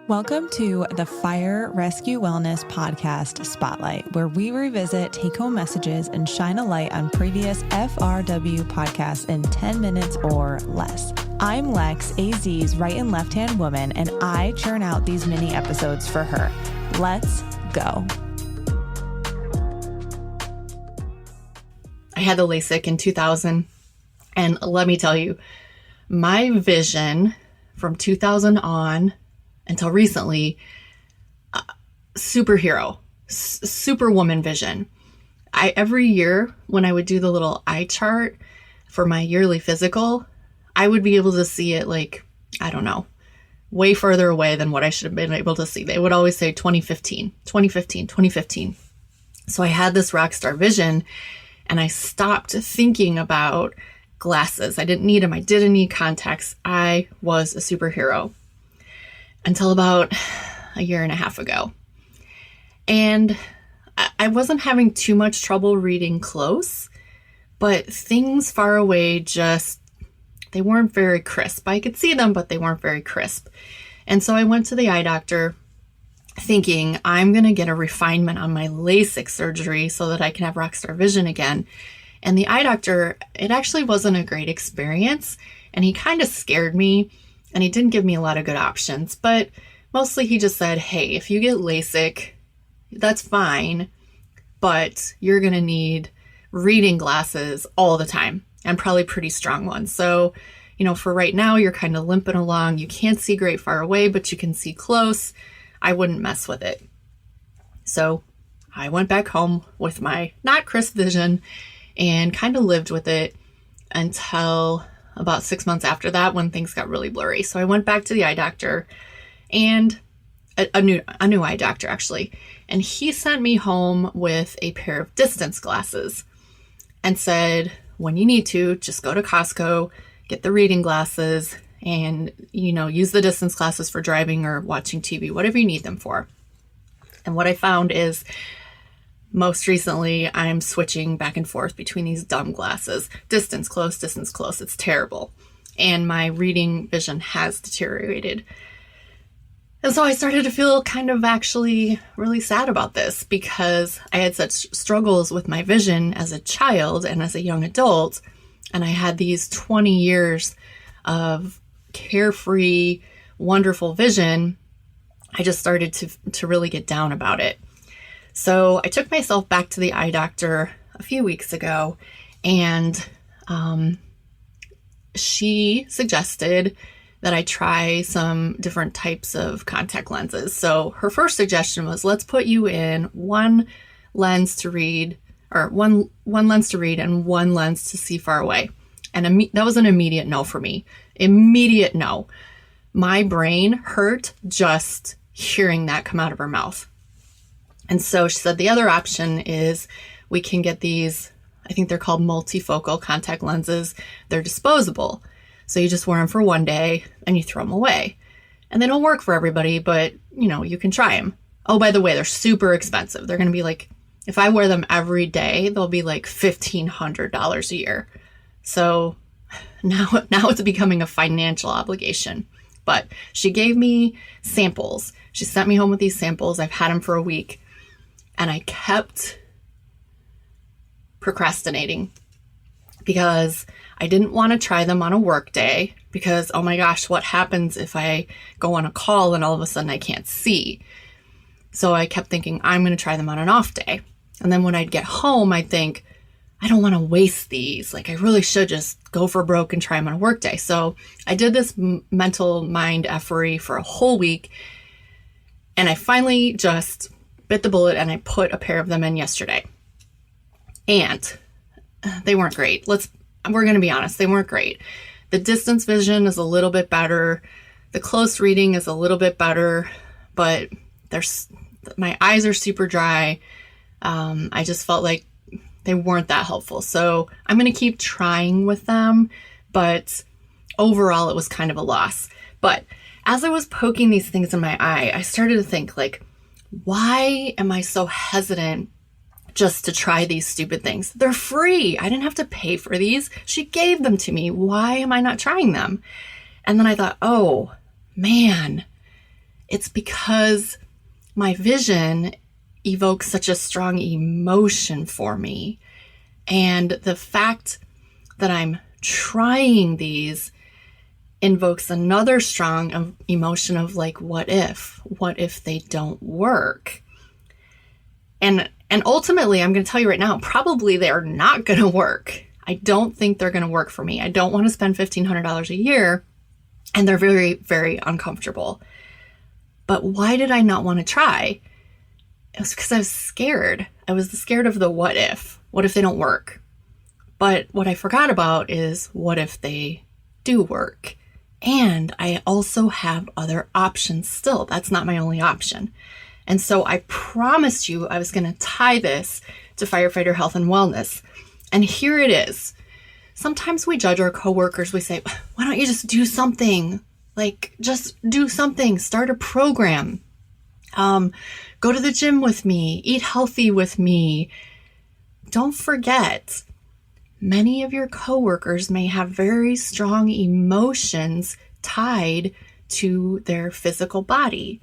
Welcome to the Fire Rescue Wellness Podcast Spotlight, where we revisit take-home messages and shine a light on previous FRW podcasts in 10 minutes or less. I'm Lex, AZ's right and left-hand woman, and I churn out these mini episodes for her. Let's go. I had the LASIK in 2000, and let me tell you, my vision from 2000 on until recently, superhero, superwoman vision. Every year when I would do the little eye chart for my yearly physical, I would be able to see it like, I don't know, way further away than what I should have been able to see. They would always say 2015, 2015, 2015. So I had this rock star vision, and I stopped thinking about glasses. I didn't need them. I didn't need contacts. I was a superhero until about a year and a half ago. And I wasn't having too much trouble reading close, but things far away they weren't very crisp. I could see them, but they weren't very crisp. And so I went to the eye doctor thinking I'm going to get a refinement on my LASIK surgery so that I can have rockstar vision again. And the eye doctor, it actually wasn't a great experience, and he kind of scared me, and he didn't give me a lot of good options. But mostly he just said, hey, if you get LASIK, that's fine, but you're going to need reading glasses all the time, and probably pretty strong ones. So, for right now, you're kind of limping along. You can't see great far away, but you can see close. I wouldn't mess with it. So I went back home with my not crisp vision and kind of lived with it until about 6 months after that, when things got really blurry. So I went back to the eye doctor, and a new eye doctor actually, and he sent me home with a pair of distance glasses and said, when you need to, just go to Costco, get the reading glasses, and use the distance glasses for driving or watching TV, whatever you need them for. And what I found is, most recently, I'm switching back and forth between these dumb glasses. Distance close, distance close. It's terrible. And my reading vision has deteriorated. And so I started to feel kind of actually really sad about this, because I had such struggles with my vision as a child and as a young adult. And I had these 20 years of carefree, wonderful vision. I just started to really get down about it. So I took myself back to the eye doctor a few weeks ago, and she suggested that I try some different types of contact lenses. So her first suggestion was, let's put you in one lens to read and one lens to see far away. And that was an immediate no for me. Immediate no. My brain hurt just hearing that come out of her mouth. And so she said the other option is we can get these, I think they're called multifocal contact lenses. They're disposable. So you just wear them for one day and you throw them away. And they don't work for everybody, but you can try them. Oh, by the way, they're super expensive. They're going to be like, if I wear them every day, they'll be like $1,500 a year. So now it's becoming a financial obligation. But she gave me samples. She sent me home with these samples. I've had them for a week. And I kept procrastinating because I didn't want to try them on a work day, because, oh my gosh, what happens if I go on a call and all of a sudden I can't see? So I kept thinking, I'm going to try them on an off day. And then when I'd get home, I'd think, I don't want to waste these. Like, I really should just go for broke and try them on a work day. So I did this mental mind effery for a whole week. And I finally just bit the bullet, and I put a pair of them in yesterday. And they weren't great. We're going to be honest. They weren't great. The distance vision is a little bit better. The close reading is a little bit better, but my eyes are super dry. I just felt like they weren't that helpful. So I'm going to keep trying with them, but overall it was kind of a loss. But as I was poking these things in my eye, I started to think, like, why am I so hesitant just to try these stupid things? They're free. I didn't have to pay for these. She gave them to me. Why am I not trying them? And then I thought, oh man, It's because my vision evokes such a strong emotion for me. And the fact that I'm trying these invokes another strong emotion of like, what if they don't work? And ultimately, I'm going to tell you right now, probably they're not going to work. I don't think they're going to work for me. I don't want to spend $1,500 a year, and they're very, very uncomfortable. But why did I not want to try? It was because I was scared. I was scared of the what if. What if they don't work? But what I forgot about is what if they do work? And I also have other options still. That's not my only option. And so I promised you I was going to tie this to firefighter health and wellness. And here it is. Sometimes we judge our coworkers. We say, why don't you just do something? Like, just do something. Start a program. Go to the gym with me. Eat healthy with me. Don't forget, many of your coworkers may have very strong emotions tied to their physical body.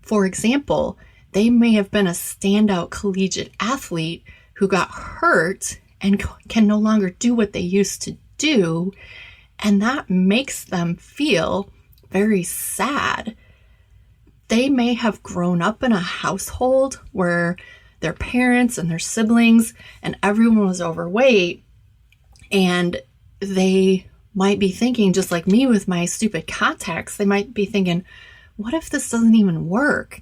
For example, they may have been a standout collegiate athlete who got hurt and can no longer do what they used to do, and that makes them feel very sad. They may have grown up in a household where their parents and their siblings and everyone was overweight, and they might be thinking, just like me with my stupid contacts, they might be thinking, what if this doesn't even work?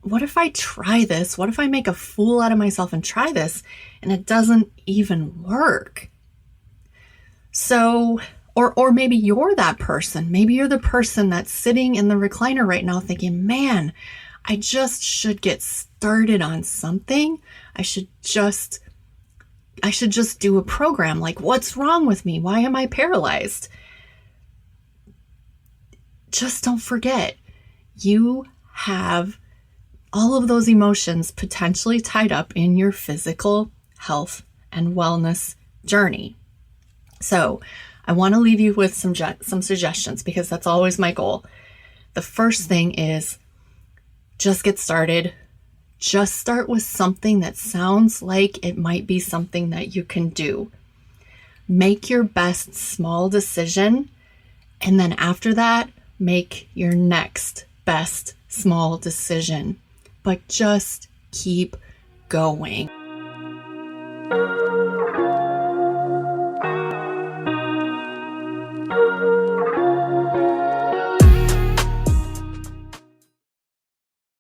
What if I try this? What if I make a fool out of myself and try this and it doesn't even work? So, or maybe you're that person. Maybe you're the person that's sitting in the recliner right now thinking, man, I just should get started on something. I should just do a program. Like, what's wrong with me? Why am I paralyzed? Just don't forget, you have all of those emotions potentially tied up in your physical health and wellness journey. So I want to leave you with some suggestions, because that's always my goal. The first thing is just get started. Just start with something that sounds like it might be something that you can do. Make your best small decision, and then after that, make your next best small decision. But just keep going.